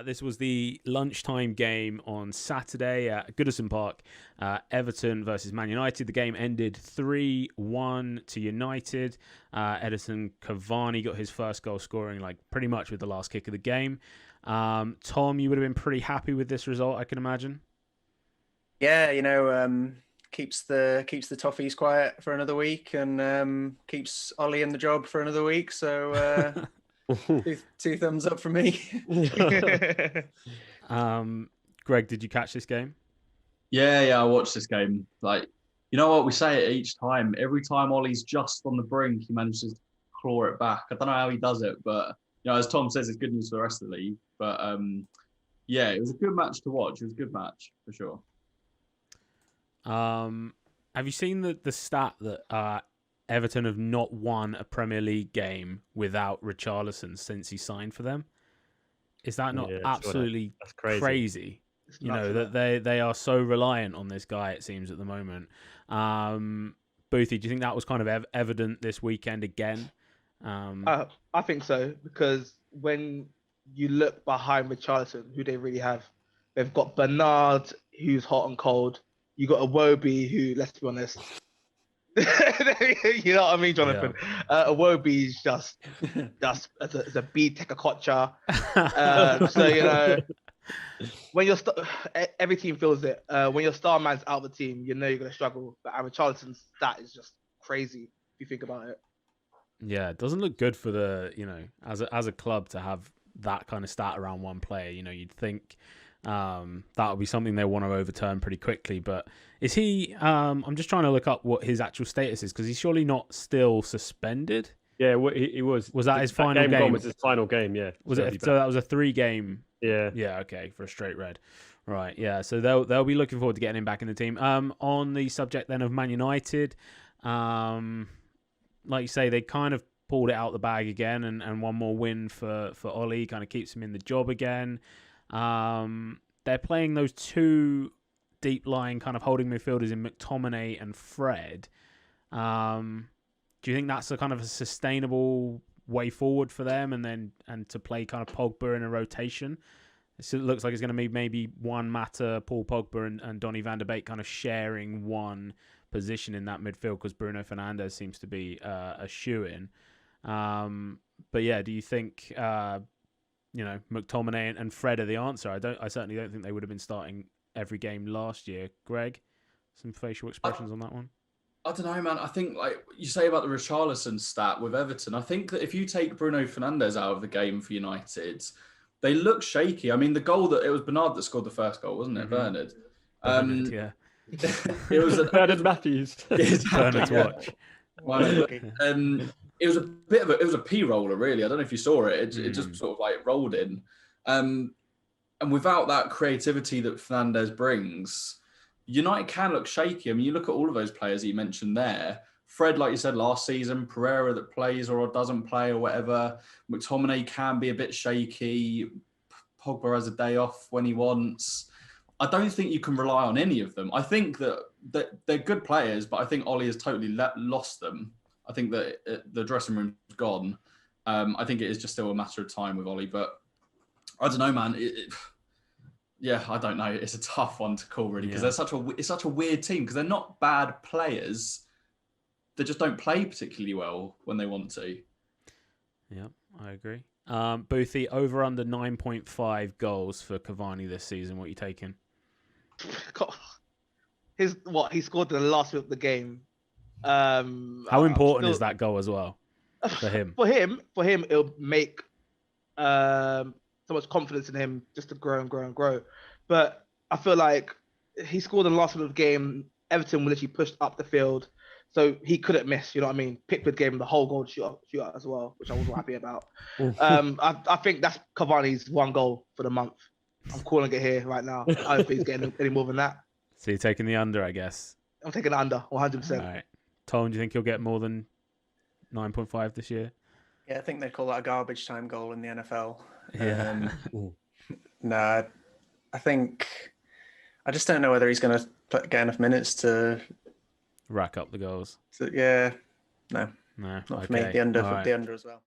This was the lunchtime game on Saturday at Goodison Park. Everton versus Man United. The game ended 3-1 to United. Edison Cavani got his first goal scoring pretty much with the last kick of the game. Tom, you would have been pretty happy with this result, I can imagine. Yeah, keeps the toffees quiet for another week and keeps Ollie in the job for another week. So two thumbs up from me. Greg, did you catch this game? Yeah, I watched this game. You know what? We say it each time. Every time Ollie's just on the brink, he manages to claw it back. I don't know how he does it, but as Tom says, it's good news for the rest of the league. But yeah, it was a good match to watch. It was a good match for sure. Have you seen the stat that Everton have not won a Premier League game without Richarlison since he signed for them? Is that not absolutely crazy? That they are so reliant on this guy, it seems, at the moment. Boothie, do you think that was kind of evident this weekend again? I think so, because when you look behind Richarlison, who they really have, they've got Bernard, who's hot and cold. You got Iwobi, who, let's be honest, you know what I mean, Jonathan? Yeah. Iwobi is just as a beat, take a kotcha. So when every team feels it. When your star man's out of the team, you're going to struggle. But Richarlison's stat is just crazy if you think about it. Yeah, it doesn't look good for the as a club to have that kind of stat around one player. You'd think that would be something they want to overturn pretty quickly. But is he? I'm just trying to look up what his actual status is, because he's surely not still suspended. Yeah, he was. Was that his final game? Was his final game? Yeah. Was it? So that was a 3-game. Yeah. Yeah. Okay, for a straight red. Right. Yeah. So they'll be looking forward to getting him back in the team. On the subject then of Man United, like you say, they kind of pulled it out the bag again, and one more win for Ollie kind of keeps him in the job again. They're playing those two deep line kind of holding midfielders in McTominay and Fred. Do you think that's a kind of a sustainable way forward for them, and to play kind of Pogba in a rotation? It looks like it's going to be maybe Juan Mata, Paul Pogba, and Donny van der Beek kind of sharing one position in that midfield, because Bruno Fernandes seems to be a shoo-in. But yeah, do you think McTominay and Fred are the answer? I certainly don't think they would have been starting every game last year. Greg, some facial expressions on that one? I don't know, man. I think, like you say about the Richarlison stat with Everton, I think that if you take Bruno Fernandes out of the game for United, they look shaky. I mean, the goal it was Bernard that scored the first goal, wasn't it? Bernard. Yeah. It was Bernard Matthews. Bernard to watch. It was it was a P roller, really. I don't know if you saw it. It just sort of rolled in. And without that creativity that Fernandes brings, United can look shaky. I mean, you look at all of those players that you mentioned there. Fred, like you said, last season, Pereira that plays or doesn't play or whatever. McTominay can be a bit shaky. Pogba has a day off when he wants. I don't think you can rely on any of them. I think that they're good players, but I think Ollie has totally lost them. I think that the dressing room's gone. I think it is just still a matter of time with Ollie, but I don't know, man. Yeah, I don't know. It's a tough one to call, really, because it's such a weird team, because they're not bad players. They just don't play particularly well when they want to. Yeah, I agree. Boothie, over under 9.5 goals for Cavani this season. What are you taking? He scored in the last minute of the game. How important is that goal as well for him? For him, it'll make so much confidence in him just to grow and grow and grow. But I feel like he scored in the last minute of the game. Everton literally pushed up the field, so he couldn't miss. You know what I mean? Pickford gave him the whole goal shootout as well, which I wasn't happy about. I think that's Cavani's one goal for the month. I'm calling it here right now. I don't think he's getting any more than that. So you're taking the under, I guess. I'm taking the under, 100%. All right. Tom, do you think he'll get more than 9.5 this year? Yeah, I think they call that a garbage time goal in the NFL. Yeah. No, I think I just don't know whether he's going to get enough minutes to rack up the goals. No, not for me. The under as well.